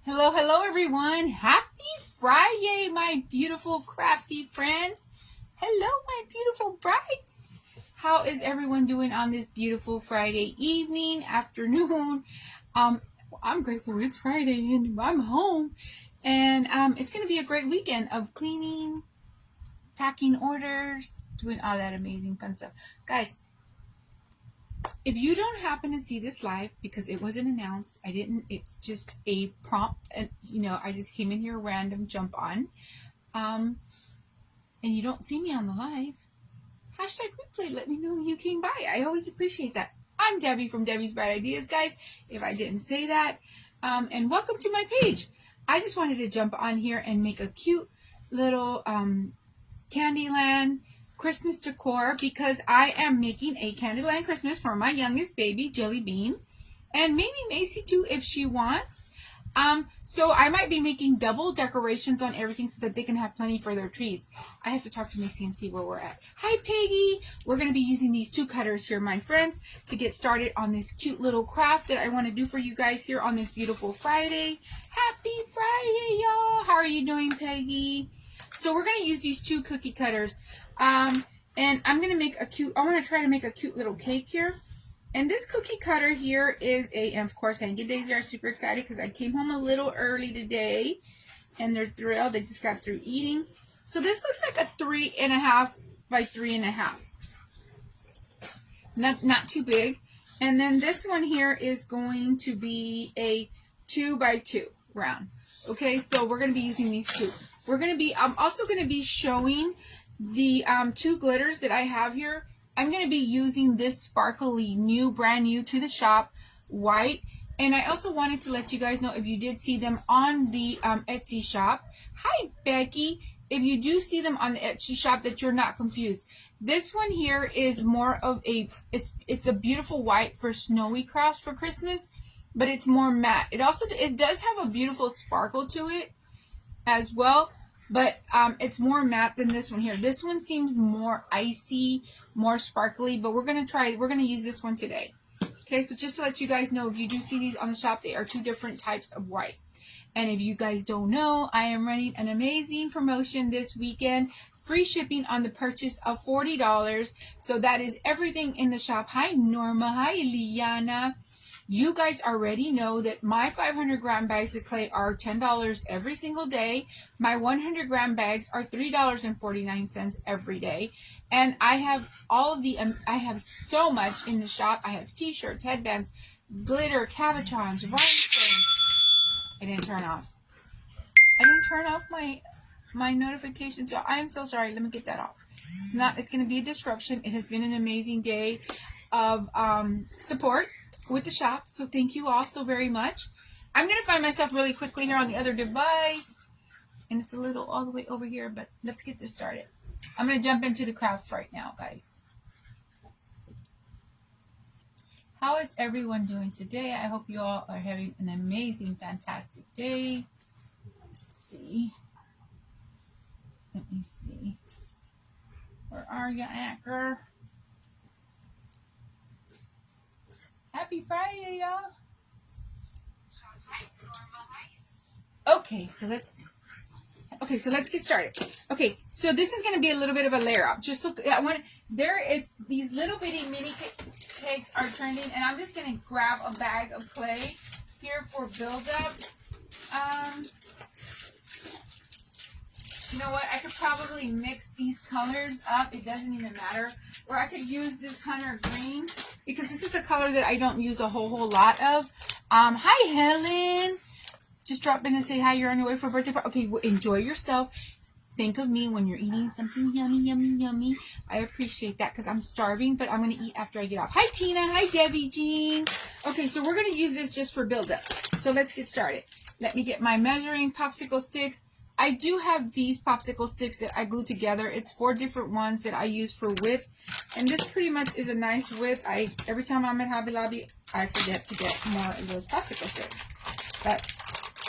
Hello, hello everyone. Happy Friday, my beautiful crafty friends. Hello, my beautiful brides. How is everyone doing on this beautiful Friday evening, afternoon? I'm grateful it's Friday and I'm home. And it's going to be a great weekend of cleaning, packing orders, doing all that amazing fun stuff. Guys, if you don't happen to see this live because it wasn't announced, it's just a prompt, and I just came in here random jump on, and you don't see me on the live, hashtag replay, let me know you came by. I always appreciate that. I'm Debbie from Debbie's Bright Ideas, guys, if I didn't say that, and welcome to my page. I just wanted to jump on here and make a cute little Candyland Christmas decor because I am making a Candyland Christmas for my youngest baby, Jelly Bean, and maybe Macy too if she wants. So I might be making double decorations on everything so that they can have plenty for their trees. I have to talk to Macy and see where we're at. Hi, Peggy. We're going to be using these two cutters here, my friends, to get started on this cute little craft that I want to do for you guys here on this beautiful Friday. Happy Friday, y'all. How are you doing, Peggy? So we're going to use these two cookie cutters. And I'm going to I want to try to make a cute little cake here. And this cookie cutter here is and of course, Hank and Daisy are super excited because I came home a little early today. And they're thrilled. They just got through eating. So this looks like a 3.5 by 3.5. Not too big. And then this one here is going to be a 2 by 2 round. Okay, so we're going to be using these two. I'm also going to be showing the two glitters that I have here. I'm going to be using this sparkly brand new to the shop white. And I also wanted to let you guys know if you did see them on the Etsy shop. Hi, Becky. If you do see them on the Etsy shop, that you're not confused. This one here is more of it's a beautiful white for snowy crafts for Christmas, but it's more matte. It does have a beautiful sparkle to it as well, but it's more matte than this one here. This one seems more icy, more sparkly, but we're going to use this one today. Okay, so just to let you guys know, if you do see these on the shop, they are two different types of white. And if you guys don't know, I am running an amazing promotion this weekend. Free shipping on the purchase of $40. So that is everything in the shop. Hi, Norma. Hi, Liana. You guys already know that my 500-gram bags of clay are $10 every single day. My 100-gram bags are $3.49 every day. And I have I have so much in the shop. I have t-shirts, headbands, glitter, cabochons, rhinestones. I didn't turn off my notifications. I am so sorry. Let me get that off. It's going to be a disruption. It has been an amazing day of support with the shop. So thank you all so very much. I'm going to find myself really quickly here on the other device. And it's a little all the way over here, but let's get this started. I'm going to jump into the craft right now, guys. How is everyone doing today? I hope you all are having an amazing, fantastic day. Let's see. Let me see. Where are you, Anchor? Happy Friday, y'all. Okay, so let's get started. Okay, so this is going to be a little bit of a layer up. Just look, these little bitty mini cakes are trending, and I'm just going to grab a bag of clay here for build-up. You know what? I could probably mix these colors up. It doesn't even matter. Or I could use this Hunter Green because this is a color that I don't use a whole lot of. Hi, Helen. Just drop in and say hi. You're on your way for a birthday party. Okay, well, enjoy yourself. Think of me when you're eating something yummy, yummy, yummy. I appreciate that because I'm starving, but I'm going to eat after I get off. Hi, Tina. Hi, Debbie Jean. Okay, so we're going to use this just for build-up. So let's get started. Let me get my measuring popsicle sticks. I do have these popsicle sticks that I glue together. It's 4 different ones that I use for width. And this pretty much is a nice width. Every time I'm at Hobby Lobby, I forget to get more of those popsicle sticks. But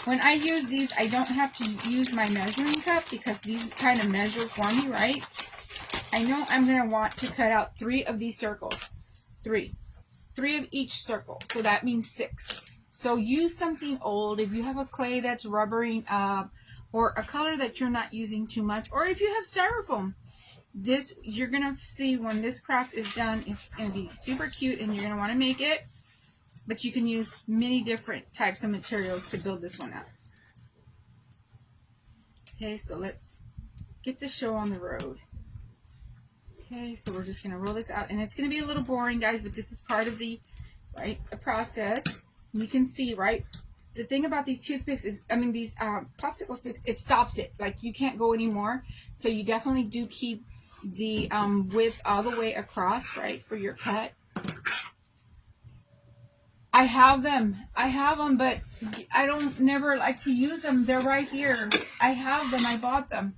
when I use these, I don't have to use my measuring cup because these kind of measure for me, right? I know I'm going to want to cut out 3 of these circles. 3 of each circle. So that means 6. So use something old. If you have a clay that's rubbering up, or a color that you're not using too much, or if you have styrofoam, this, you're gonna see when this craft is done, it's gonna be super cute, and you're gonna want to make it. But you can use many different types of materials to build this one up. Okay, so let's get the show on the road. Okay, so we're just gonna roll this out, and it's gonna be a little boring, guys, but this is part of the process. You can see, right? The thing about these toothpicks is, I mean, these popsicle sticks, it stops it. Like, you can't go anymore. So you definitely do keep the width all the way across, right, for your cut. I have them, but I don't never like to use them. They're right here. I have them. I bought them,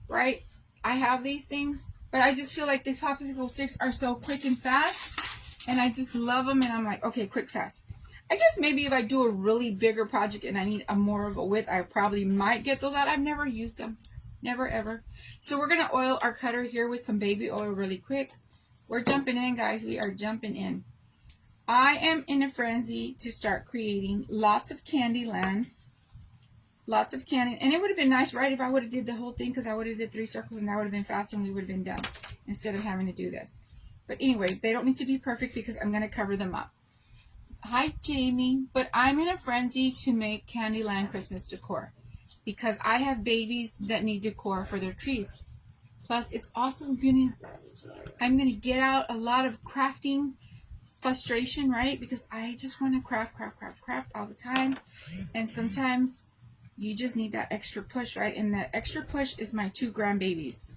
right? I have these things, but I just feel like the popsicle sticks are so quick and fast, and I just love them. And I'm like, okay, quick, fast. I guess maybe if I do a really bigger project and I need a more of a width, I probably might get those out. I've never used them, never ever. So we're gonna oil our cutter here with some baby oil really quick. We're jumping in, guys. We are jumping in. I am in a frenzy to start creating lots of Candyland. Lots of candy. And it would have been nice, right, if I would have did the whole thing, because I would have did 3 circles and that would have been fast and we would have been done instead of having to do this. But anyway, they don't need to be perfect because I'm going to cover them up. Hi, Jamie. But I'm in a frenzy to make Candyland Christmas decor because I have babies that need decor for their trees. Plus, it's also I'm going to get out a lot of crafting frustration, right? Because I just want to craft all the time. And sometimes you just need that extra push, right? And that extra push is my 2 grandbabies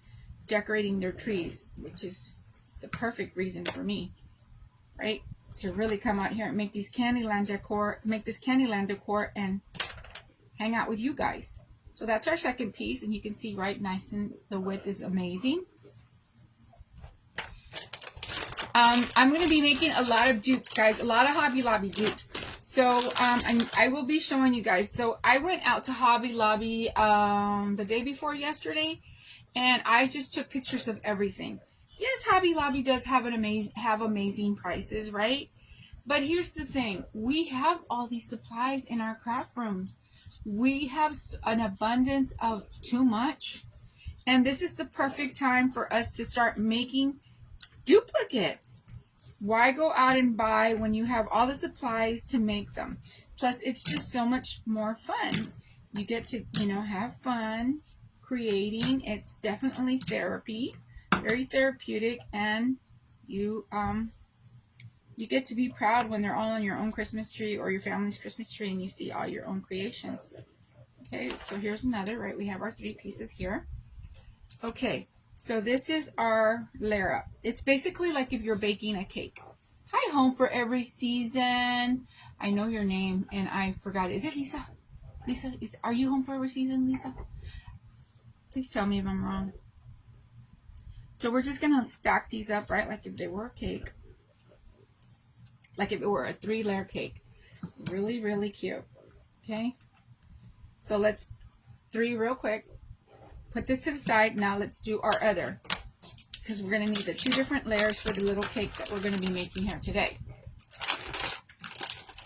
decorating their trees, which is the perfect reason for me, right? To really come out here and make these Candyland decor, and hang out with you guys. So that's our second piece, and you can see right nice, and the width is amazing. I'm going to be making a lot of dupes, guys, a lot of Hobby Lobby dupes. So I will be showing you guys. So I went out to Hobby Lobby the day before yesterday, and I just took pictures of everything. Yes, Hobby Lobby does have amazing prices, right? But here's the thing. We have all these supplies in our craft rooms. We have an abundance of too much. And this is the perfect time for us to start making duplicates. Why go out and buy when you have all the supplies to make them? Plus, it's just so much more fun. You get to, have fun creating. It's definitely therapy, very therapeutic, and you get to be proud when they're all on your own Christmas tree or your family's Christmas tree and you see all your own creations. Okay, so here's another, right? We have our 3 pieces here. Okay. So this is our layer up. It's basically like if you're baking a cake. Hi, Home for Every Season. I know your name and I forgot it. Is it Lisa? Lisa, are you home for every season, Lisa? Please tell me if I'm wrong. So we're just going to stack these up, right? Like if they were a cake. Like if it were a 3-layer cake. Really, really cute. Okay. So let's 3 real quick. Put this to the side. Now let's do our other, because we're going to need the 2 different layers for the little cake that we're going to be making here today.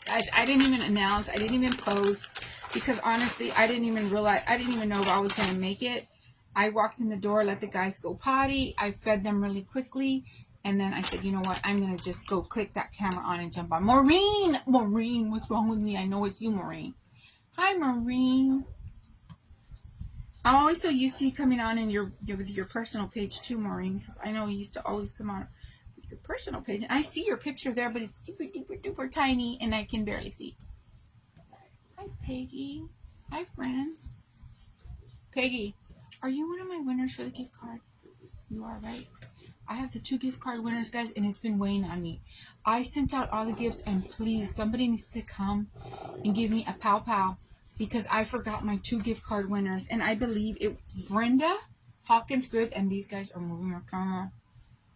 Guys, I didn't even announce. I didn't even post, because honestly, I didn't even realize. I didn't even know if I was going to make it. I walked in the door, let the guys go potty. I fed them really quickly. And then I said, you know what? I'm going to just go click that camera on and jump on. Maureen, what's wrong with me? I know it's you, Maureen. Hi, Maureen. I'm always so used to you coming on in with your personal page too, Maureen, because I know you used to always come on with your personal page. And I see your picture there, but it's super duper duper tiny, and I can barely see. Hi, Peggy. Hi, friends. Peggy, are you one of my winners for the gift card? You are, right? I have the 2 gift card winners, guys, and it's been weighing on me. I sent out all the gifts, and please, somebody needs to come and give me a pow pow, because I forgot my 2 gift card winners, and I believe it was Brenda, Hawkins Good, and these guys are moving their camera.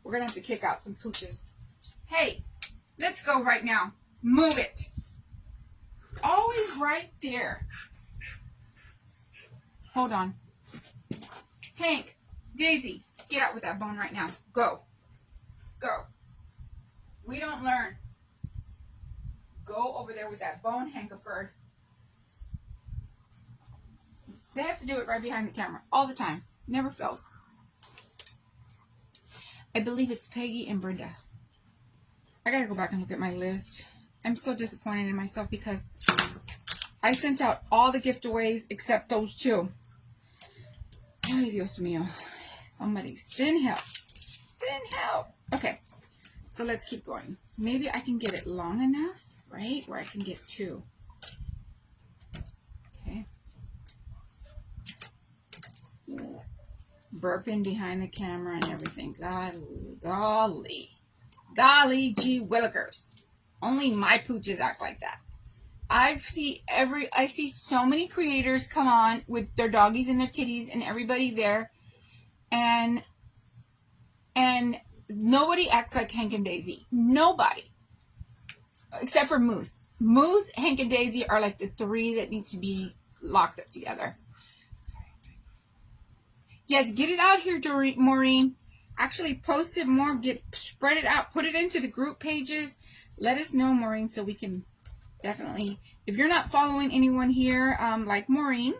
We're going to have to kick out some pooches. Hey, let's go right now. Move it. Always right there. Hold on. Hank, Daisy, get out with that bone right now. Go. Go. We don't learn. go over there with that bone Hankerford. They have to do it right behind the camera all the time. Never fails. I believe it's Peggy and Brenda. I gotta go back and look at my list. I'm so disappointed in myself because I sent out all the giveaways except those two. Ay, Dios mío. Somebody send help. Send help. Okay, so let's keep going. Maybe I can get it long enough, right? Where I can get two. Okay. Burping behind the camera and everything. Golly gee willikers. Only my pooches act like that. I see so many creators come on with their doggies and their kitties and everybody there, and nobody acts like Hank and Daisy. Nobody. Except for Moose. Moose, Hank, and Daisy are like the three that need to be locked up together. Yes, get it out here, Maureen. Actually, post it more. Spread it out. Put it into the group pages. Let us know, Maureen, so we can definitely. If you're not following anyone here, like Maureen,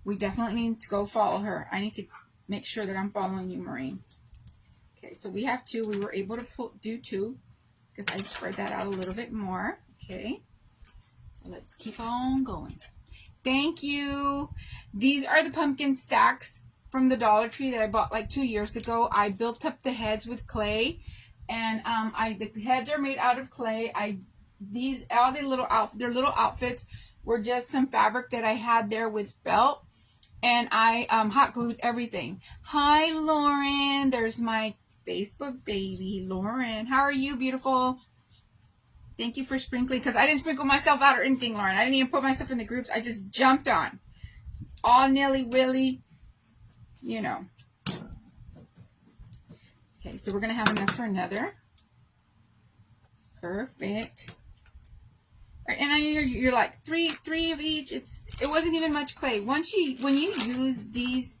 we definitely need to go follow her. I need to make sure that I'm following you, Maureen. Okay, so we have two. We were able to do two because I spread that out a little bit more. Okay, so let's keep on going. Thank you. These are the pumpkin stacks from the Dollar Tree that I bought like 2 years ago. I built up the heads with clay, and the heads are made out of clay. Their little outfits were just some fabric that I had there with felt, and I hot glued everything. Hi, Lauren. There's my Facebook baby, Lauren. How are you, beautiful? Thank you for sprinkling, because I didn't sprinkle myself out or anything, Lauren. I didn't even put myself in the groups. I just jumped on. All nilly-willy, you know. Okay, so we're going to have enough for another. Perfect. All right, and I know you're like, three of each. It wasn't even much clay. When you use these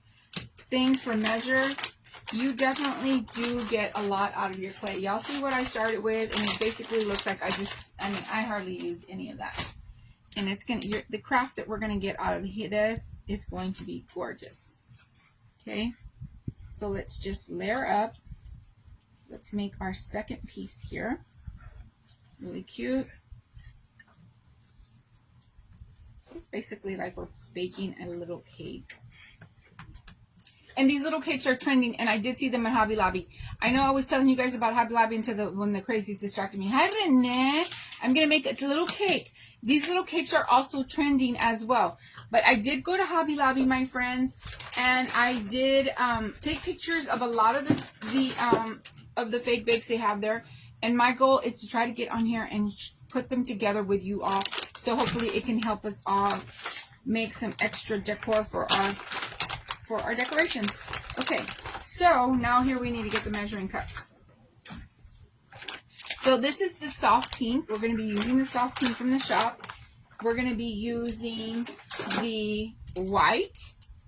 things for measure, you definitely do get a lot out of your clay. Y'all see what I started with, and it basically looks like I hardly use any of that. And it's the craft that we're gonna get out of this is going to be gorgeous. Okay, so let's just layer up. Let's make our second piece here. Really cute. It's basically like we're baking a little cake. And these little cakes are trending, and I did see them at Hobby Lobby. I know I was telling you guys about Hobby Lobby when the crazies distracted me. Hi, Renee. I'm going to make a little cake. These little cakes are also trending as well. But I did go to Hobby Lobby, my friends, and I did take pictures of a lot of the fake bakes they have there. And my goal is to try to get on here and put them together with you all. So hopefully it can help us all make some extra decor for our decorations. Okay, so now here we need to get the measuring cups. So this is the soft pink. We're going to be using the soft pink from the shop. We're going to be using the white.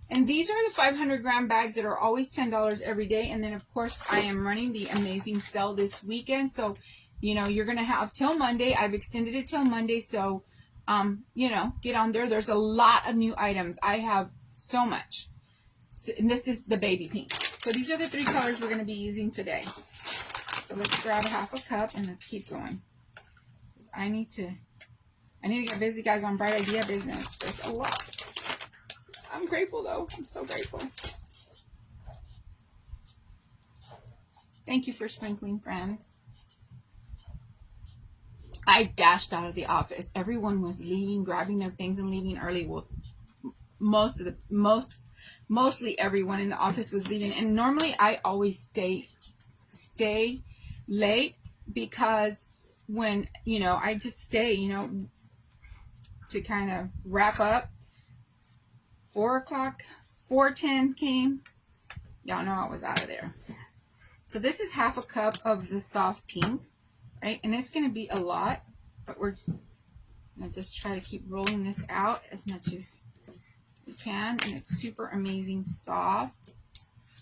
And these are the 500-gram bags that are always $10 every day. And then, of course, I am running the amazing sale this weekend. So, you know, you're going to have till Monday. I've extended it till Monday. So, you know, get on there. There's a lot of new items. I have so much. So, and this is the baby pink. So these are the three colors we're going to be using today. So let's grab a half a cup and let's keep going. I need to get busy, guys, on Bright Idea Business. There's a lot. I'm grateful, though. I'm so grateful. Thank you for sprinkling, friends. I dashed out of the office. Everyone was leaving, grabbing their things and leaving early. Well, mostly everyone in the office was leaving. And normally I always stay late because when, you know, I just stay, you know, to kind of wrap up. 4 o'clock, 4:10 came. Y'all know I was out of there. So this is half a cup of the soft pink, right? And it's going to be a lot, but we're going to just try to keep rolling this out as much as we can. And it's super amazing soft.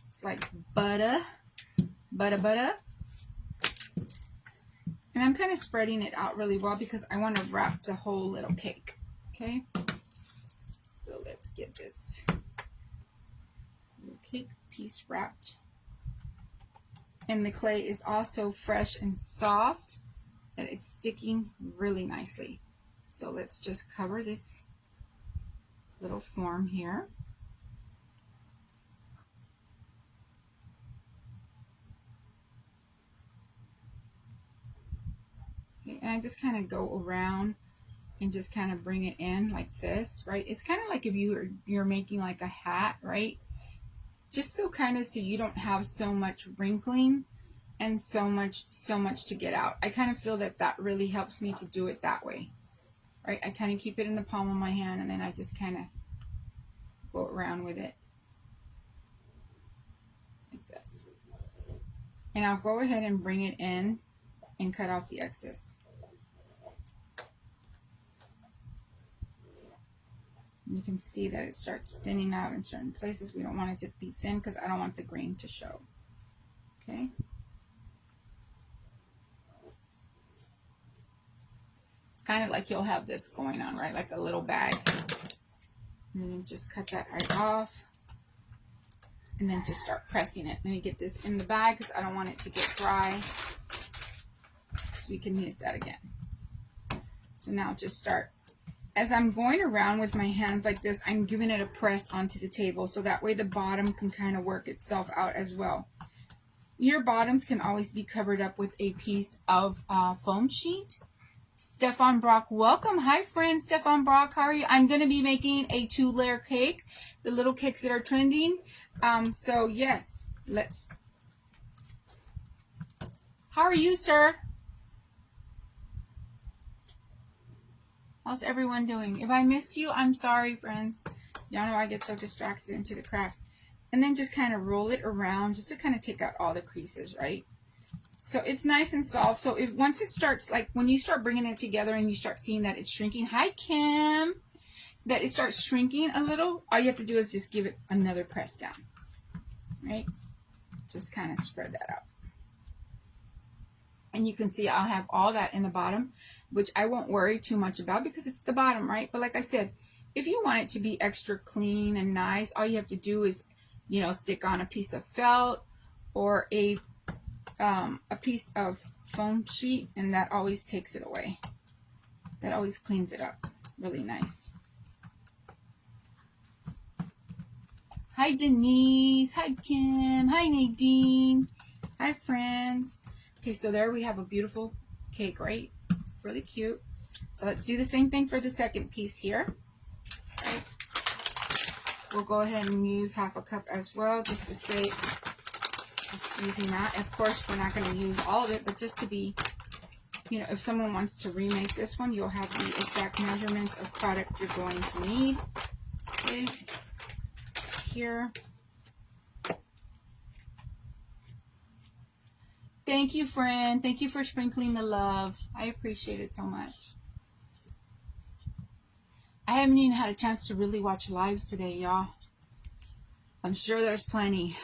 It's like butter. And And I'm kind of spreading it out really well because I want to wrap the whole little cake. Okay, so let's get this little cake piece wrapped. And the clay is also fresh and soft, and it's sticking really nicely. So let's just cover this little form here. Okay, and I just kind of go around and just kind of bring it in like this, right? It's kind of like if you're making like a hat, right? Just so you don't have so much wrinkling and so much to get out. I kind of feel that really helps me to do it that way, right? I kind of keep it in the palm of my hand and then I just kind of go around with it like this. And I'll go ahead and bring it in and cut off the excess. You can see that it starts thinning out in certain places. We don't want it to be thin because I don't want the grain to show. Okay. It's kind of like you'll have this going on, right? Like a little bag. And then just cut that right off. And then just start pressing it. Let me get this in the bag because I don't want it to get dry. So we can use that again. So now just start. As I'm going around with my hands like this, I'm giving it a press onto the table so that way the bottom can kind of work itself out as well. Your bottoms can always be covered up with a piece of foam sheet. Stefan Brock, welcome. Hi friend, Stefan Brock, how are you? I'm going to be making a 2-layer cake, the little cakes that are trending. So yes, how are you, sir? How's everyone doing? If I missed you, I'm sorry, friends. Y'all know I get so distracted into the craft. And then just kind of roll it around just to kind of take out all the creases, right? So it's nice and soft. So once it starts, like when you start bringing it together and you start seeing that it's shrinking, hi Kim, that it starts shrinking a little, all you have to do is just give it another press down, right? Just kind of spread that out. And you can see I'll have all that in the bottom, which I won't worry too much about because it's the bottom, right? But like I said, if you want it to be extra clean and nice, all you have to do is, stick on a piece of felt or a piece of foam sheet, and that always takes it away. That always cleans it up really nice. Hi Denise, hi Kim, hi Nadine, hi friends. Okay, so there we have a beautiful cake, right? Really cute. So let's do the same thing for the second piece here. Right. We'll go ahead and use 1/2 cup as well, just to stay, just using that. Of course, we're not going to use all of it, but just to be, if someone wants to remake this one, you'll have the exact measurements of product you're going to need. Okay, here. Thank you, friend. Thank you for sprinkling the love. I appreciate it so much. I haven't even had a chance to really watch lives today, y'all. I'm sure there's plenty.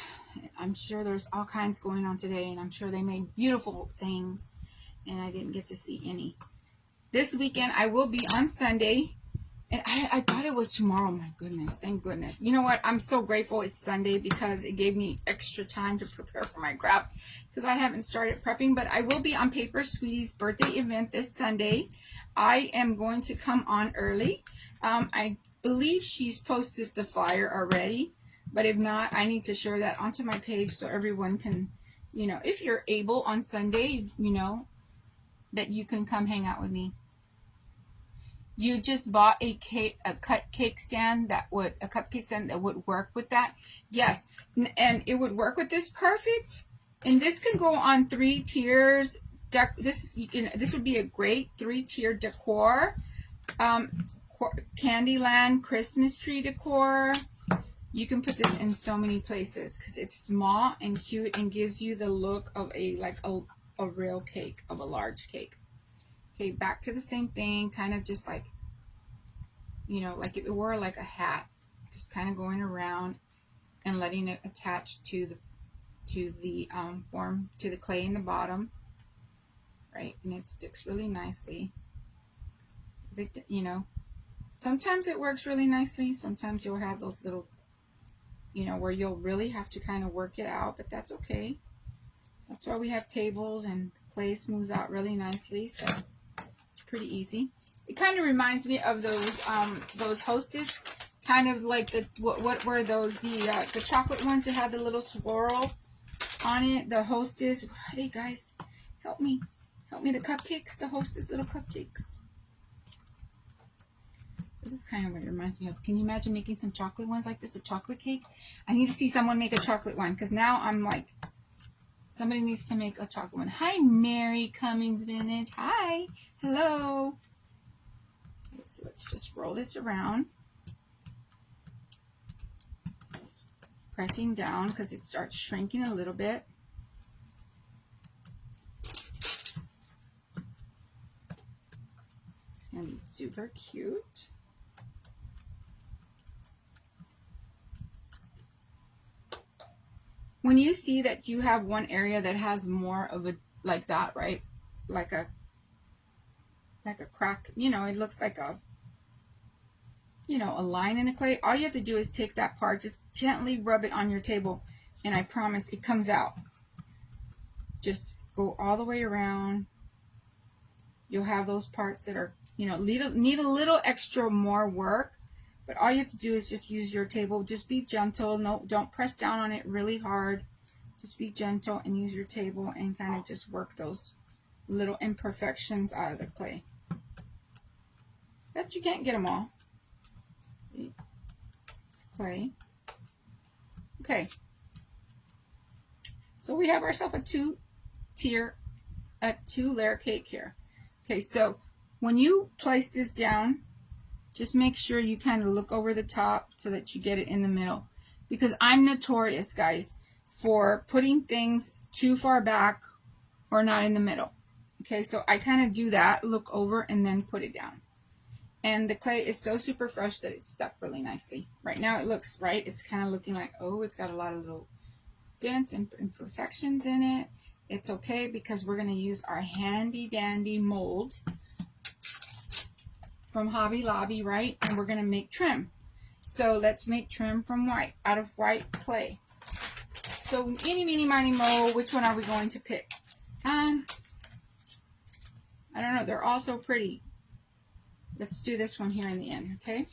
I'm sure there's all kinds going on today, and I'm sure they made beautiful things, and I didn't get to see any. This weekend, I will be on Sunday, and I thought it was tomorrow. My goodness, thank goodness. You know what? I'm so grateful it's Sunday because it gave me extra time to prepare for my craft because I haven't started prepping, but I will be on Paper Sweetie's birthday event this Sunday. I am going to come on early. I believe she's posted the flyer already, but if not, I need to share that onto my page so everyone can, if you're able on Sunday, that you can come hang out with me. You just bought a cupcake stand that would work with that. Yes, and it would work with this perfect. And this can go on 3 tiers. This would be a great 3-tier decor. Candyland Christmas tree decor. You can put this in so many places because it's small and cute and gives you the look of a real cake, of a large cake. Okay, back to the same thing, kind of just like, like if it were like a hat, just kind of going around and letting it attach to the form, to the clay in the bottom, right? And it sticks really nicely. You know, sometimes it works really nicely. Sometimes you'll have those little, you know, where you'll really have to kind of work it out, but that's okay. That's why we have tables, and clay smooths out really nicely, so it's pretty easy. It kind of reminds me of those Hostess, kind of like the what were those, the chocolate ones that had the little swirl on it. The Hostess, what are they, guys? Help me, the cupcakes, the Hostess little cupcakes. This is kind of what it reminds me of. Can you imagine making some chocolate ones like this, a chocolate cake? I need to see someone make a chocolate one, because now I'm like, somebody needs to make a chocolate one. Hi, Mary Cummings Vintage. Hi. Hello. Okay, so let's just roll this around. Pressing down because it starts shrinking a little bit. It's going to be super cute. When you see that you have one area that has more of a, like that, right? Like a crack, you know, it looks like a, you know, a line in the clay. All you have to do is take that part, just gently rub it on your table, and I promise it comes out. Just go all the way around. You'll have those parts that are, you know, need a little extra more work, but all you have to do is just use your table. Just be gentle. No, don't press down on it really hard. Just be gentle and use your table and kind of just work those little imperfections out of the clay. Bet you can't get them all. It's clay. Okay. So we have ourselves a two-layer cake here. Okay, so when you place this down, just make sure you kind of look over the top so that you get it in the middle. Because I'm notorious, guys, for putting things too far back or not in the middle. Okay, so I kind of do that, look over, and then put it down. And the clay is so super fresh that it's stuck really nicely. Right now it looks, right, it's kind of looking like, oh, it's got a lot of little dents and imperfections in it. It's okay because we're going to use our handy dandy mold from Hobby Lobby, right? And we're going to make trim. So let's make trim from white, out of white clay. So eeny, meeny, miny, mo, which one are we going to pick? I don't know. They're all so pretty. Let's do this one here in the end, okay?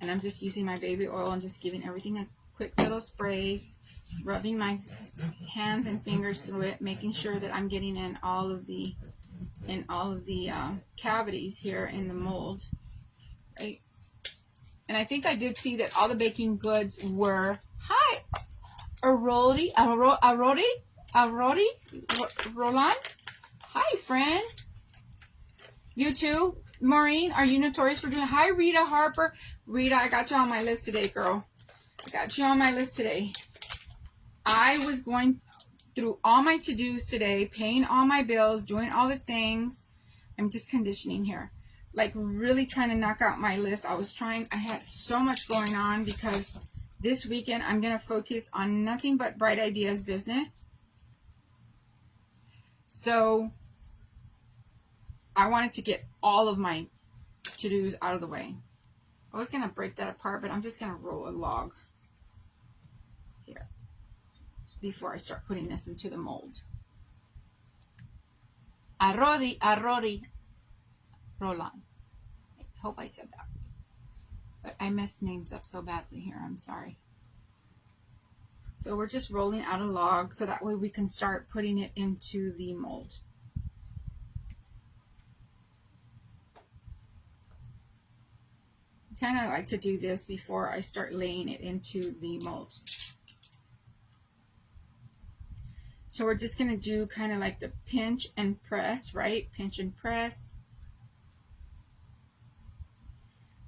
And I'm just using my baby oil and just giving everything a quick little spray, rubbing my hands and fingers through it, making sure that I'm getting in all of the cavities here in the mold, right? And I think I did see that all the baking goods were, hi, Roland. Hi, friend. You too, Maureen. Are you notorious for doing? Hi, Rita Harper. Rita, I got you on my list today, girl. I got you on my list today. I was going through all my to-dos today, paying all my bills, doing all the things. I'm just conditioning here. Like really trying to knock out my list. I had so much going on because this weekend I'm going to focus on nothing but Bright Ideas business. So I wanted to get all of my to-dos out of the way. I was going to break that apart, but I'm just going to roll a log here before I start putting this into the mold. Arrodi, Roland. I hope I said that. But I messed names up so badly here. I'm sorry. So we're just rolling out a log so that way we can start putting it into the mold. I kind of like to do this before I start laying it into the mold. So we're just going to do kind of like the pinch and press, right? Pinch and press.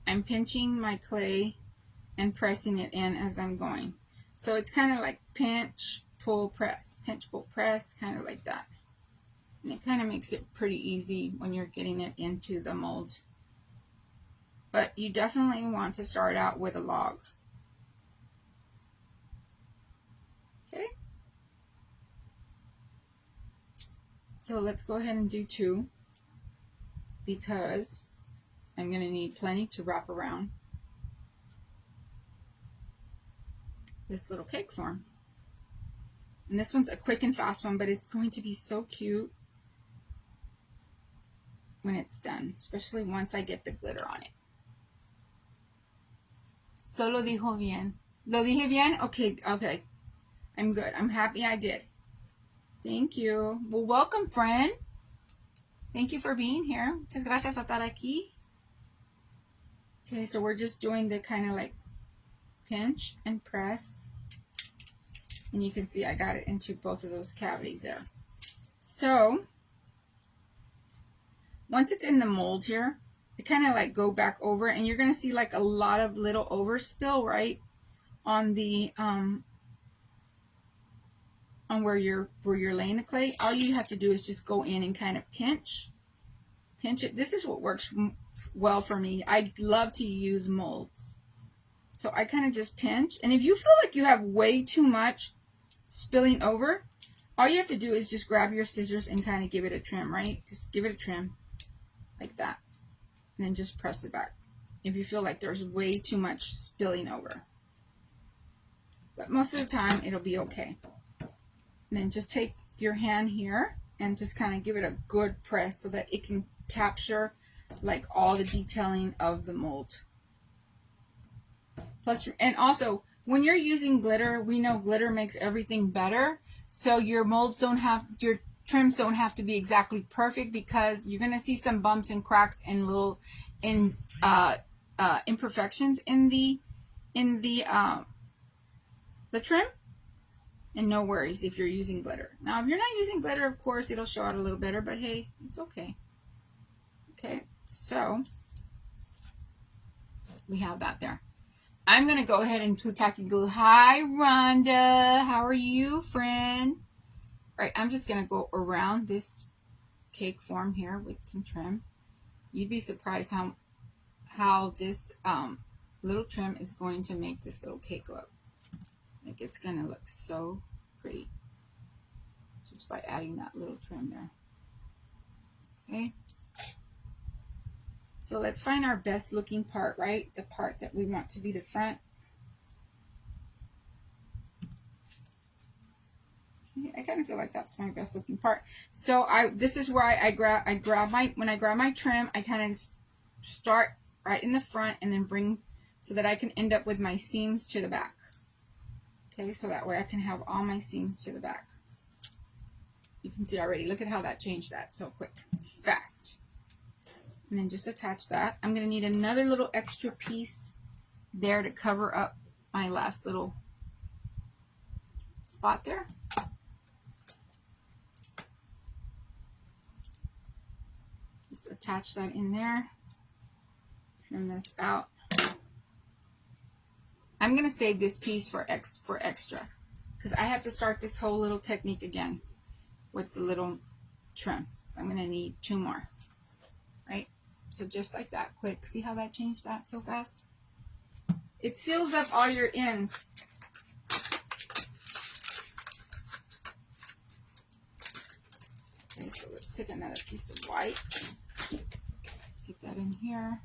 I'm pinching my clay and pressing it in as I'm going. So it's kind of like pinch, pull, press, pinch, pull, press, kind of like that. And it kind of makes it pretty easy when you're getting it into the mold. But you definitely want to start out with a log. Okay? So let's go ahead and do 2 because I'm going to need plenty to wrap around this little cake form. And this one's a quick and fast one, but it's going to be so cute when it's done, especially once I get the glitter on it. Solo dijo bien. Lo dije bien? Okay, okay. I'm good. I'm happy I did. Thank you. Well, welcome, friend. Thank you for being here. Muchas gracias a estar aquí. Okay, so we're just doing the kind of like pinch and press. And you can see I got it into both of those cavities there. So, once it's in the mold here, I kind of like go back over and you're going to see like a lot of little overspill, right? On the, on where you're laying the clay. All you have to do is just go in and kind of pinch it. This is what works well for me. I love to use molds. So I kind of just pinch. And if you feel like you have way too much spilling over, all you have to do is just grab your scissors and kind of give it a trim, right? Just give it a trim like that. And then just press it back if you feel like there's way too much spilling over. But most of the time, it'll be okay. And then just take your hand here and just kind of give it a good press so that it can capture like all the detailing of the mold. Plus, and also, when you're using glitter, we know glitter makes everything better. So your molds don't have, your trims don't have to be exactly perfect because you're going to see some bumps and cracks and little imperfections in the trim. And no worries if you're using glitter. Now, if you're not using glitter, of course, it'll show out a little better, but hey, it's okay. Okay, so we have that there. I'm going to go ahead and tacky glue. Hi, Rhonda. How are you, friend? All right, I'm just going to go around this cake form here with some trim. You'd be surprised how this little trim is going to make this little cake look. Like, it's going to look so pretty just by adding that little trim there. Okay. So let's find our best looking part, right? The part that we want to be the front. Okay, I kind of feel like that's my best looking part. So this is where when I grab my trim, I kind of start right in the front and then bring so that I can end up with my seams to the back. Okay, so that way I can have all my seams to the back. You can see already, look at how that changed that so quick, fast. And then just attach that. I'm going to need another little extra piece there to cover up my last little spot there. Just attach that in there. Trim this out. I'm going to save this piece for extra because I have to start this whole little technique again with the little trim. So I'm going to need 2 more, right? So just like that, quick. See how that changed that so fast? It seals up all your ends. Okay, so let's take another piece of white. Let's get that in here.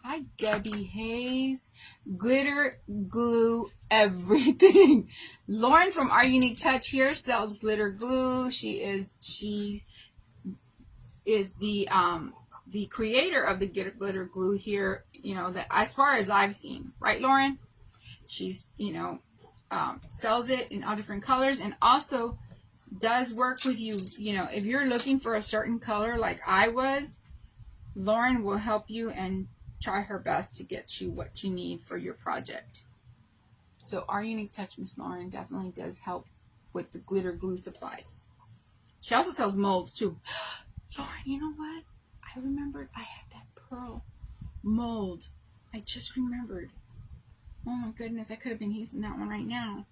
Hi, Debbie Hayes. Glitter, glue, everything. Lauren from Our Unique Touch here sells glitter glue. She is the creator of the glitter glue here, you know, that as far as I've seen, right, Lauren? She's, you know, sells it in all different colors and also does work with you. You know, if you're looking for a certain color like I was, Lauren will help you and try her best to get you what you need for your project. So Our Unique Touch, Miss Lauren, definitely does help with the glitter glue supplies. She also sells molds too. Lauren, you know what? I remembered I had that pearl mold. I just remembered. Oh my goodness, I could have been using that one right now.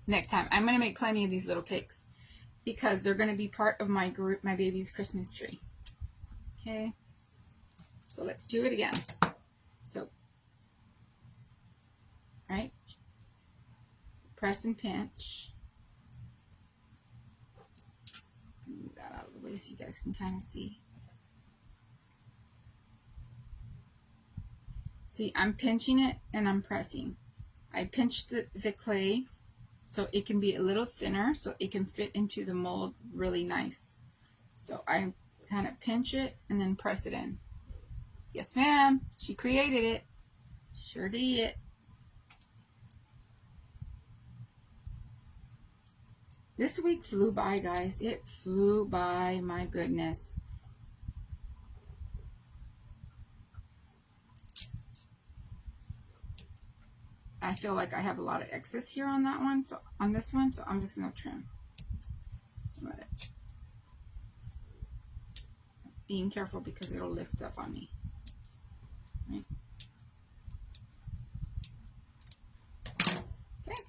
Next time, I'm going to make plenty of these little cakes because they're going to be part of my group, my baby's Christmas tree. Okay, so let's do it again. So, right, press and pinch. Move that out of the way so you guys can kind of see. See, I'm pinching it and I'm pressing. I pinched the clay so it can be a little thinner so it can fit into the mold really nice. So I kind of pinch it and then press it in. Yes, ma'am. She created it. Sure did. This week flew by, guys. It flew by, my goodness. I feel like I have a lot of excess here on that one, so on this one, so I'm just going to trim some of this. Being careful because it'll lift up on me. Right. Okay.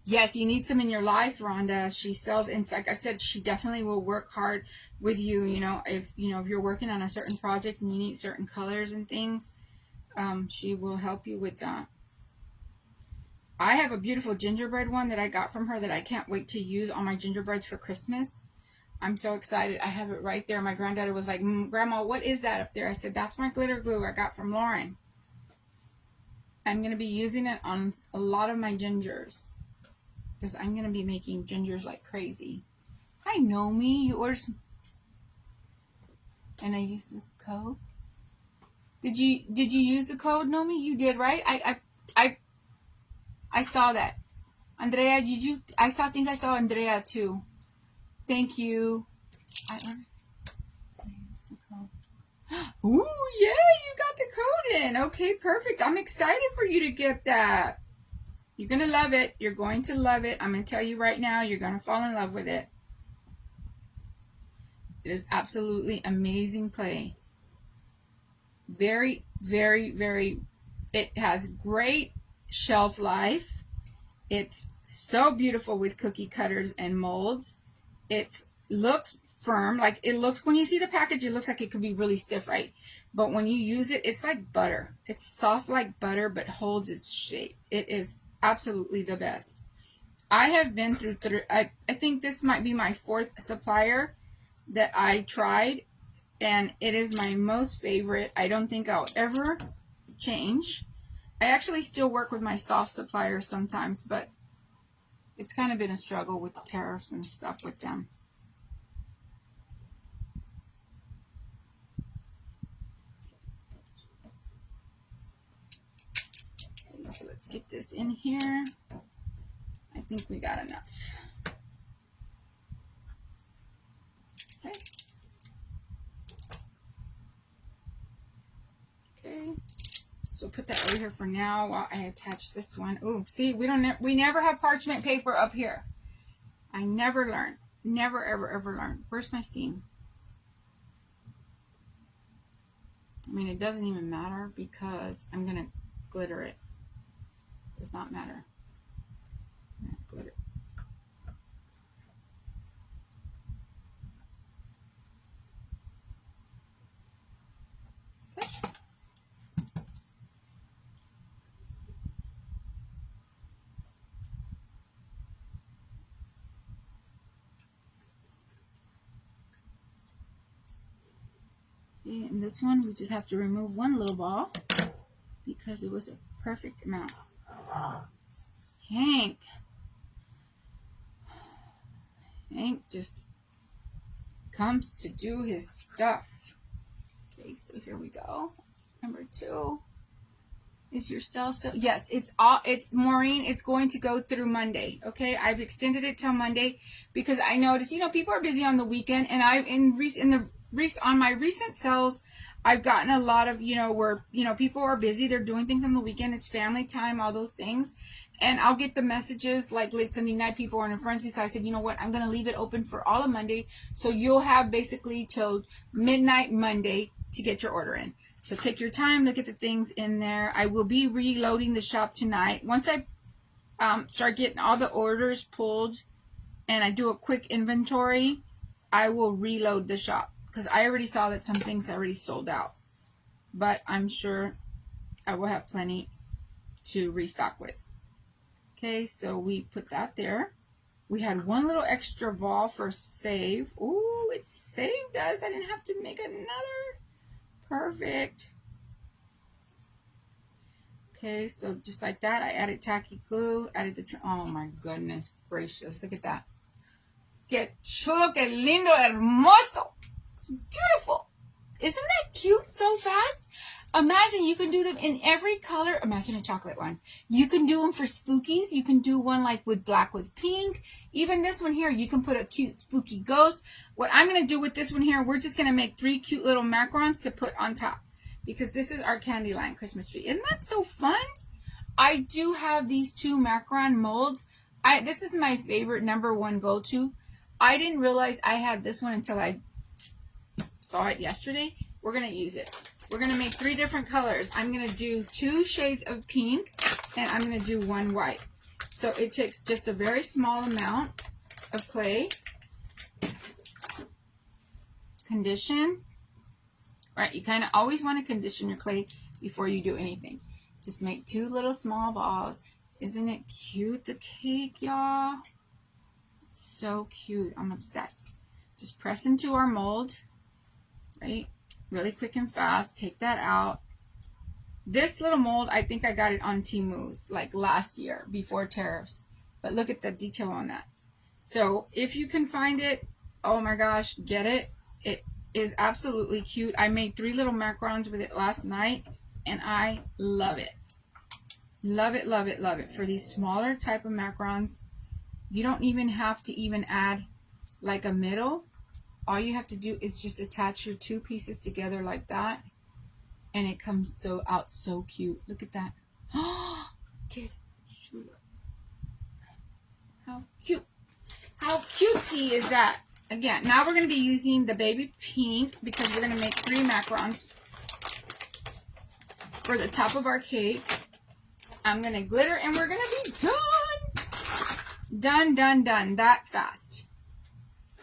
Yes, you need some in your life, Rhonda. She sells, and like I said, she definitely will work hard with you. If you're working on a certain project and you need certain colors and things, she will help you with that. I have a beautiful gingerbread one that I got from her that I can't wait to use on my gingerbreads for Christmas. I'm so excited. I have it right there. My granddaughter was like, Grandma, what is that up there? I said, that's my glitter glue I got from Lauren. I'm going to be using it on a lot of my gingers because I'm going to be making gingers like crazy. Hi, Nomi. You ordered some. And I used the code. Did you use the code, Nomi? You did, right? I saw that. Andrea, did you? I think I saw Andrea too. Thank you. I used the code. Ooh, yeah, you got the code in. Okay, perfect. I'm excited for you to get that. You're going to love it. You're going to love it. I'm going to tell you right now, you're going to fall in love with it. It is absolutely amazing clay. Very, very, very, it has great shelf life. It's so beautiful with cookie cutters and molds. It looks firm. Like it looks, when you see the package, it looks like it could be really stiff, right? But when you use it, it's like butter. It's soft like butter, but holds its shape. It is absolutely the best. I have been through, I think this might be my 4th supplier that I tried, and it is my most favorite. I don't think I'll ever change. I actually still work with my soft suppliers sometimes, but it's kind of been a struggle with the tariffs and stuff with them. Okay, so let's get this in here. I think we got enough. Okay. Okay. So put that over here for now while I attach this one. Oh, see, we never have parchment paper up here. I never learn. Never, ever, ever learn. Where's my seam? I mean, it doesn't even matter because I'm going to glitter it. It does not matter. I'm going to glitter. Okay. And this one, we just have to remove one little ball because it was a perfect amount. Hank just comes to do his stuff. Okay, so here we go. Number 2. Is your style still? Yes, it's Maureen. It's going to go through Monday. Okay, I've extended it till Monday because I noticed, people are busy on the weekend, and on my recent sales, I've gotten a lot of, where, people are busy. They're doing things on the weekend. It's family time, all those things. And I'll get the messages like late Sunday night, people are in a frenzy. So I said, you know what? I'm going to leave it open for all of Monday. So you'll have basically till midnight Monday to get your order in. So take your time, look at the things in there. I will be reloading the shop tonight. Once I start getting all the orders pulled and I do a quick inventory, I will reload the shop. because I already saw that some things already sold out. But I'm sure I will have plenty to restock with. Okay, so we put that there. We had one little extra ball for save. Ooh, it saved us. I didn't have to make another. Perfect. Okay, so just like that, I added tacky glue, added the, oh my goodness gracious, look at that. Que chulo, que lindo, hermoso. It's beautiful. Isn't that cute so fast? Imagine you can do them in every color. Imagine a chocolate one. You can do them for spookies. You can do one like with black with pink. Even this one here, you can put a cute spooky ghost. What I'm going to do with this one here, we're just going to make 3 cute little macarons to put on top. Because this is our Candyland Christmas tree. Isn't that so fun? I do have these 2 macaron molds. This is my favorite #1 go-to. I didn't realize I had this one until I saw it yesterday. We're going to use it. We're going to make 3 different colors. I'm going to do 2 shades of pink, and I'm going to do 1 white. So it takes just a very small amount of clay. Condition. Right, you kind of always want to condition your clay before you do anything. Just make 2 little small balls. Isn't it cute, the cake, y'all? It's so cute. I'm obsessed. Just press into our mold, right? Really quick and fast. Take that out. This little mold, I think I got it on Temu's like last year before tariffs. But look at the detail on that. So if you can find it, oh my gosh, get it. It is absolutely cute. I made 3 little macarons with it last night, and I love it. Love it, love it, love it. For these smaller type of macarons, you don't even have to even add like a middle. All you have to do is just attach your 2 pieces together like that, and it comes out so cute. Look at that. Oh, que chulo. How cute. How cutesy is that? Again, now we're going to be using the baby pink because we're going to make 3 macarons for the top of our cake. I'm going to glitter, and we're going to be done. Done, done, done. That fast.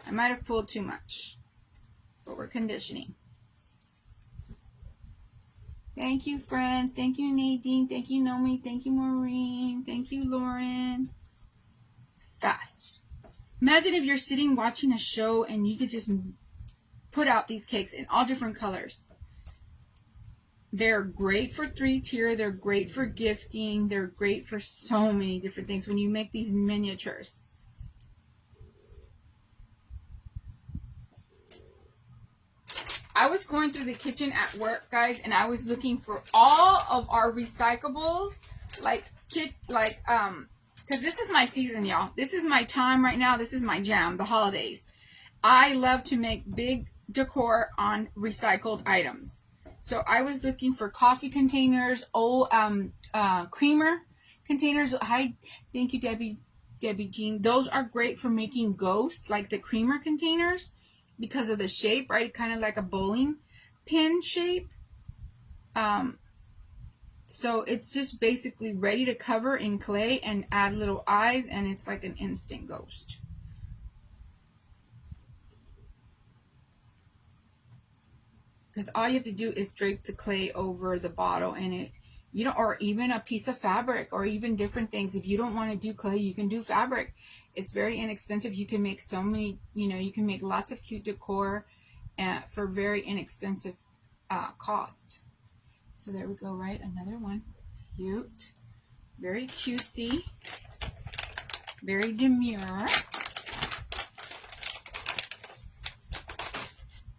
I might have pulled too much, but we're conditioning. Thank you, friends. Thank you, Nadine. Thank you, Nomi. Thank you, Maureen. Thank you, Lauren. Fast. Imagine if you're sitting watching a show and you could just put out these cakes in all different colors. They're great for 3-tier. They're great for gifting. They're great for so many different things when you make these miniatures. I was going through the kitchen at work, guys, and I was looking for all of our recyclables, because this is my season, y'all. This is my time right now. This is my jam, the holidays. I love to make big decor on recycled items. So I was looking for coffee containers, old creamer containers. Hi, thank you, Debbie Jean. Those are great for making ghosts, like the creamer containers, because of the shape, right? Kind of like a bowling pin shape. So it's just basically ready to cover in clay and add little eyes, and it's like an instant ghost. Because all you have to do is drape the clay over the bottle, and it, you know, or even a piece of fabric, or even different things. If you don't want to do clay, you can do fabric. It's very inexpensive. You can make so many, you know, you can make lots of cute decor for very inexpensive cost. So there we go, right? Another one. Cute. Very cutesy. Very demure.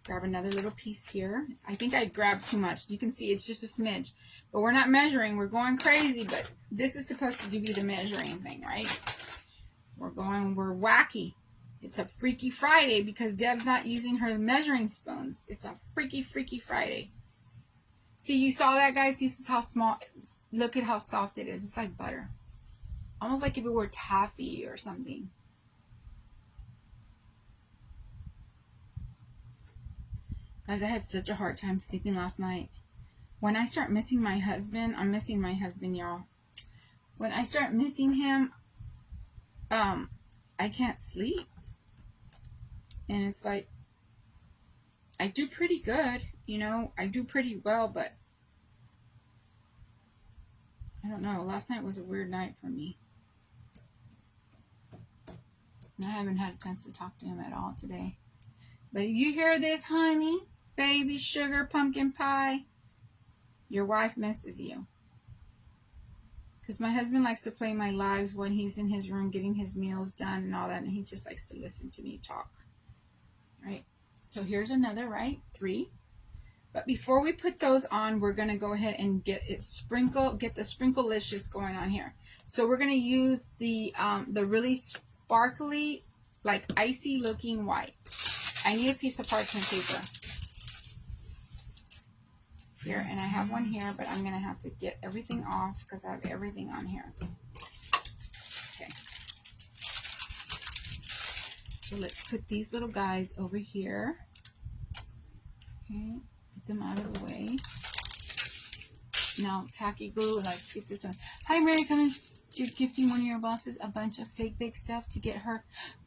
Grab another little piece here. I think I grabbed too much. You can see it's just a smidge. But we're not measuring. We're going crazy. But this is supposed to be the measuring thing, right? We're wacky. It's a Freaky Friday because Deb's not using her measuring spoons. It's a Freaky Friday. See, you saw that, guys? This is how small. Look at how soft it is. It's like butter. Almost like if it were taffy or something. Guys, I had such a hard time sleeping last night. When I start missing my husband, I'm missing my husband, y'all. When I start missing him, I can't sleep. And it's like, I do pretty good. You know, I do pretty well, but I don't know. Last night was a weird night for me. I haven't had a chance to talk to him at all today. But if you hear this, honey, baby, sugar, pumpkin pie, your wife misses you. Because my husband likes to play my lives when he's in his room getting his meals done and all that. And he just likes to listen to me talk. Right? So here's another, right? 3. But before we put those on, we're going to go ahead and get the Sprinklelicious going on here. So we're going to use the really sparkly, like icy looking white. I need a piece of parchment paper here, and I have one here, but I'm going to have to get everything off because I have everything on here. Okay. So let's put these little guys over here. Okay. Get them out of the way. Now, tacky glue, let's get this one. Hi, Mary Cummins. You're gifting one of your bosses a bunch of fake bake stuff to get her.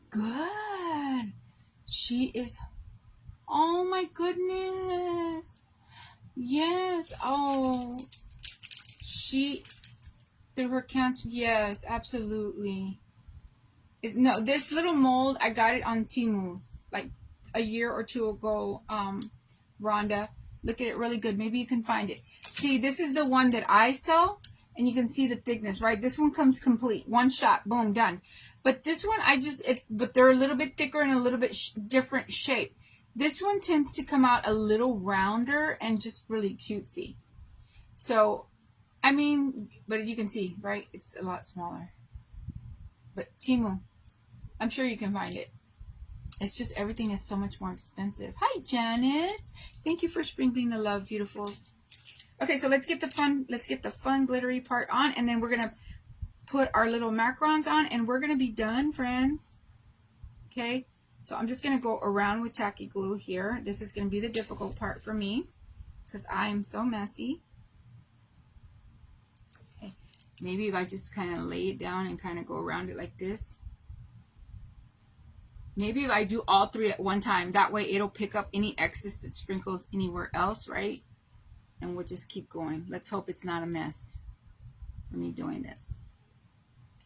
Good. She is, oh my goodness. Yes. Oh, she, through her cancer. Yes, absolutely. This little mold, I got it on Temu's like a year or 2 ago. Rhonda, look at it really good. Maybe you can find it. See, this is the one that I sell, and you can see the thickness, right? This one comes complete. One shot, boom, done. But this one, but they're a little bit thicker and a little bit different shape. This one tends to come out a little rounder and just really cutesy. So, I mean, but you can see, right? It's a lot smaller. But Temu, I'm sure you can find it. It's just everything is so much more expensive. Hi, Janice. Thank you for sprinkling the love, beautifuls. Okay, so let's get the fun glittery part on, and then we're gonna put our little macarons on, and we're gonna be done, friends. Okay, so I'm just gonna go around with tacky glue here. This is gonna be the difficult part for me because I'm so messy. Okay, maybe if I just kind of lay it down and kind of go around it like this. Maybe if I do all 3 at one time, that way it'll pick up any excess that sprinkles anywhere else, right? And we'll just keep going. Let's hope it's not a mess for me doing this.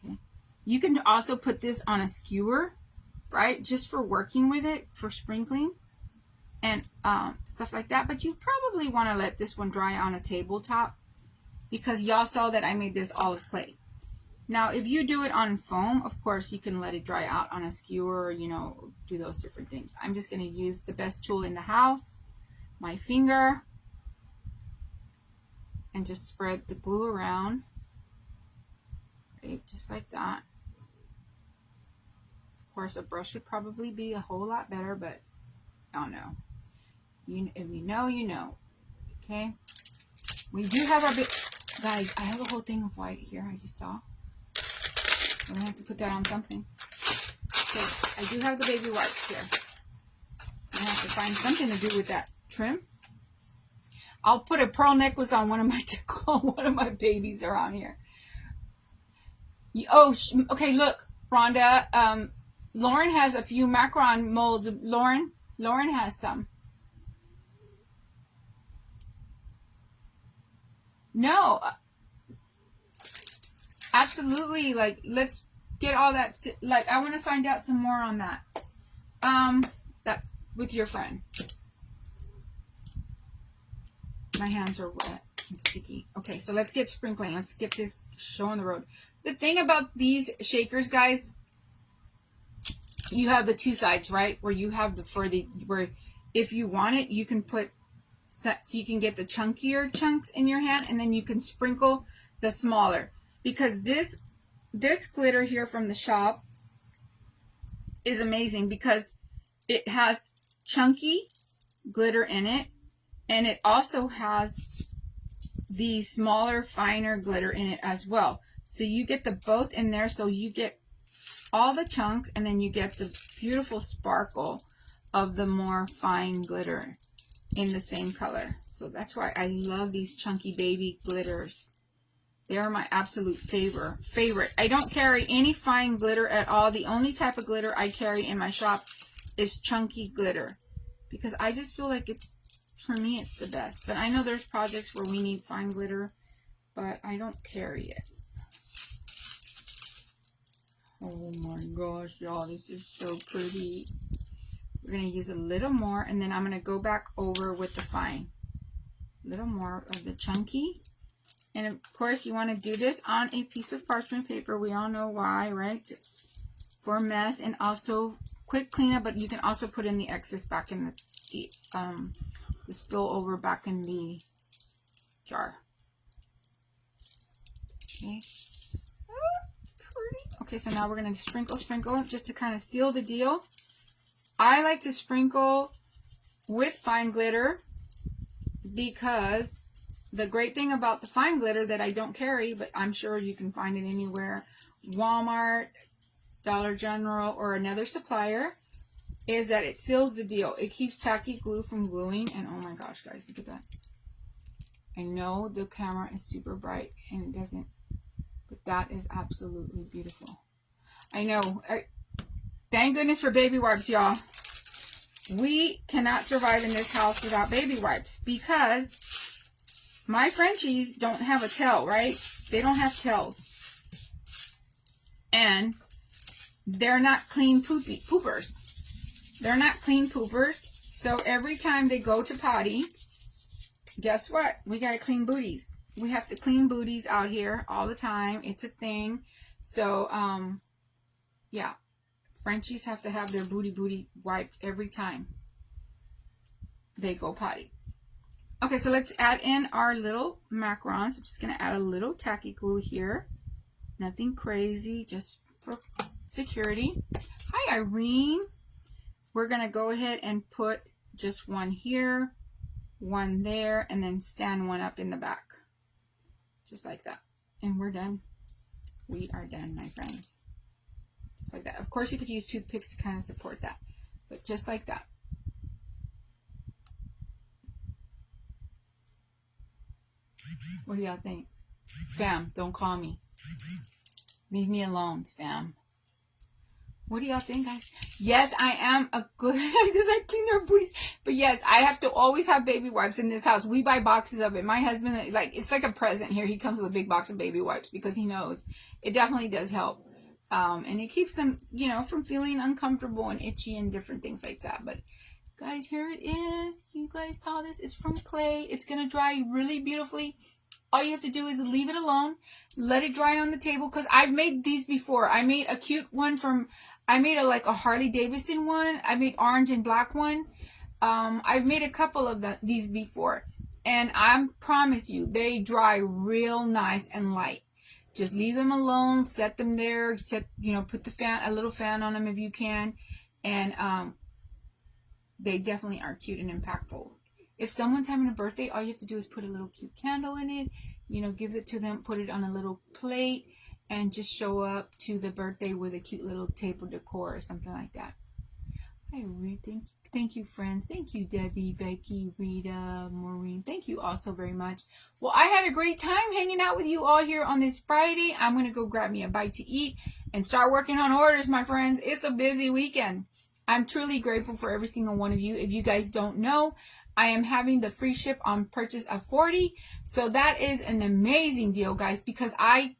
Okay. You can also put this on a skewer, right? Just for working with it, for sprinkling and stuff like that. But you probably want to let this one dry on a tabletop because y'all saw that I made this olive clay. Now, if you do it on foam, of course, you can let it dry out on a skewer, you know, do those different things. I'm just going to use the best tool in the house, my finger, and just spread the glue around, right, just like that. Of course, a brush would probably be a whole lot better, but I don't know. If you know, you know. Okay? We do have our big... Guys, I have a whole thing of white here, I just saw. I'm going to have to put that on something. Okay, I do have the baby wipes here. I have to find something to do with that trim. I'll put a pearl necklace on one of my babies around here. Okay, look, Rhonda. Lauren has a few macaron molds. Lauren has some. No. Absolutely, like, let's get all that, like, I want to find out some more on that. That's with your friend. My hands are wet and sticky. Okay, so let's get sprinkling. Let's get this show on the road. The thing about these shakers, guys, you have the 2 sides, right? Where you have where if you want it, you can put, so you can get the chunkier chunks in your hand, and then you can sprinkle the smaller. Because this glitter here from the shop is amazing because it has chunky glitter in it, and it also has the smaller, finer glitter in it as well. So you get the both in there, so you get all the chunks, and then you get the beautiful sparkle of the more fine glitter in the same color. So that's why I love these chunky baby glitters. They are my absolute favorite. I don't carry any fine glitter at all. The only type of glitter I carry in my shop is chunky glitter. because I just feel like it's, for me, it's the best. But I know there's projects where we need fine glitter, but I don't carry it. Oh my gosh, y'all, this is so pretty. We're going to use a little more, and then I'm going to go back over with the fine. A little more of the chunky. And of course, you want to do this on a piece of parchment paper. We all know why, right? For mess and also quick cleanup, but you can also put in the excess back in the spillover back in the jar. Okay. Okay, so now we're going to sprinkle just to kind of seal the deal. I like to sprinkle with fine glitter because the great thing about the fine glitter that I don't carry, but I'm sure you can find it anywhere, Walmart, Dollar General, or another supplier, is that it seals the deal. It keeps tacky glue from gluing, and oh my gosh, guys, look at that. I know the camera is super bright and it doesn't, but that is absolutely beautiful. I know. Thank goodness for baby wipes, y'all. We cannot survive in this house without baby wipes because my Frenchies don't have a tail, right? They don't have tails. And they're not clean poopers. They're not clean poopers. So every time they go to potty, guess what? We got to clean booties. We have to clean booties out here all the time. It's a thing. So, yeah. Frenchies have to have their booty wiped every time they go potty. Okay, so let's add in our little macarons. I'm just going to add a little tacky glue here. Nothing crazy, just for security. Hi, Irene. We're going to go ahead and put just one here, one there, and then stand one up in the back. Just like that. And we're done. We are done, my friends. Just like that. Of course, you could use toothpicks to kind of support that. But just like that. What do y'all think? Spam, don't call me. Leave me alone, Spam. What do y'all think, guys? Yes, I am a good, because I clean their booties. But yes, I have to always have baby wipes in this house. We buy boxes of it. My husband, like, it's like a present here. He comes with a big box of baby wipes because he knows it definitely does help. And it keeps them, you know, from feeling uncomfortable and itchy and different things like that. But guys, here it is. You guys saw this. It's from clay. It's going to dry really beautifully. All you have to do is leave it alone. Let it dry on the table. Because I've made these before. I made a cute one from, I made like a Harley Davidson one. I made orange and black one. I've made a couple of these before. And I promise you, they dry real nice and light. Just leave them alone. Set them there. Put a little fan on them if you can. And they definitely are cute and impactful. If someone's having a birthday, all you have to do is put a little cute candle in it. Give it to them. Put it on a little plate. And just show up to the birthday with a cute little table decor or something like that. I really thank you, friends. Thank you, Debbie, Becky, Rita, Maureen. Thank you all so very much. Well, I had a great time hanging out with you all here on this Friday. I'm going to go grab me a bite to eat and start working on orders, my friends. It's a busy weekend. I'm truly grateful for every single one of you. If you guys don't know, I am having the free ship on purchase of 40. So that is an amazing deal, guys, because I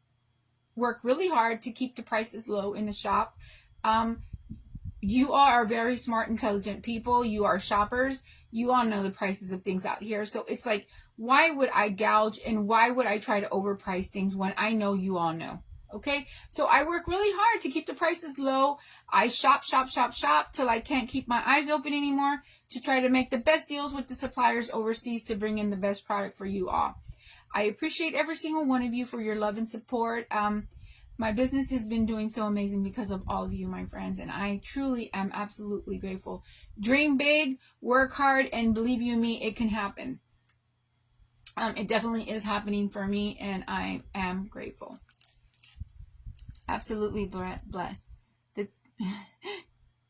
work really hard to keep the prices low in the shop. You all are very smart, intelligent people. You are shoppers. You all know the prices of things out here. So it's like, why would I gouge and why would I try to overprice things when I know you all know? Okay, so I work really hard to keep the prices low. I shop till I can't keep my eyes open anymore to try to make the best deals with the suppliers overseas to bring in the best product for you all. I appreciate every single one of you for your love and support. My business has been doing so amazing because of all of you, my friends, and I truly am absolutely grateful. Dream big, work hard, and believe you me, it can happen. It definitely is happening for me, and I am grateful. Absolutely blessed.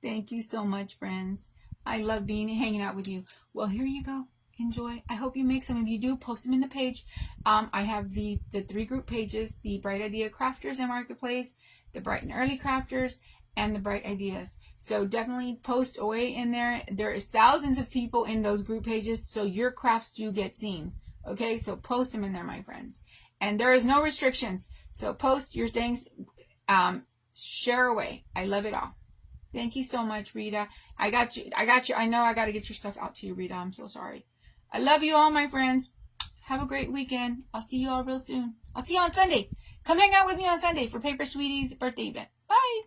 Thank you so much, friends. I love hanging out with you. Well, here you go. Enjoy. I hope you make some. If you do, post them in the page. I have the 3 group pages, the Bright Idea Crafters and Marketplace, the Bright and Early Crafters, and the bright ideas. So definitely post away in there. There is thousands of people in those group pages, so your crafts do get seen. Okay, so post them in there, my friends. And there is no restrictions. So post your things, share away. I love it all. Thank you so much, Rita. I got you. I know I got to get your stuff out to you, Rita. I'm so sorry. I love you all, my friends. Have a great weekend. I'll see you all real soon. I'll see you on Sunday. Come hang out with me on Sunday for Paper Sweetie's birthday event. Bye.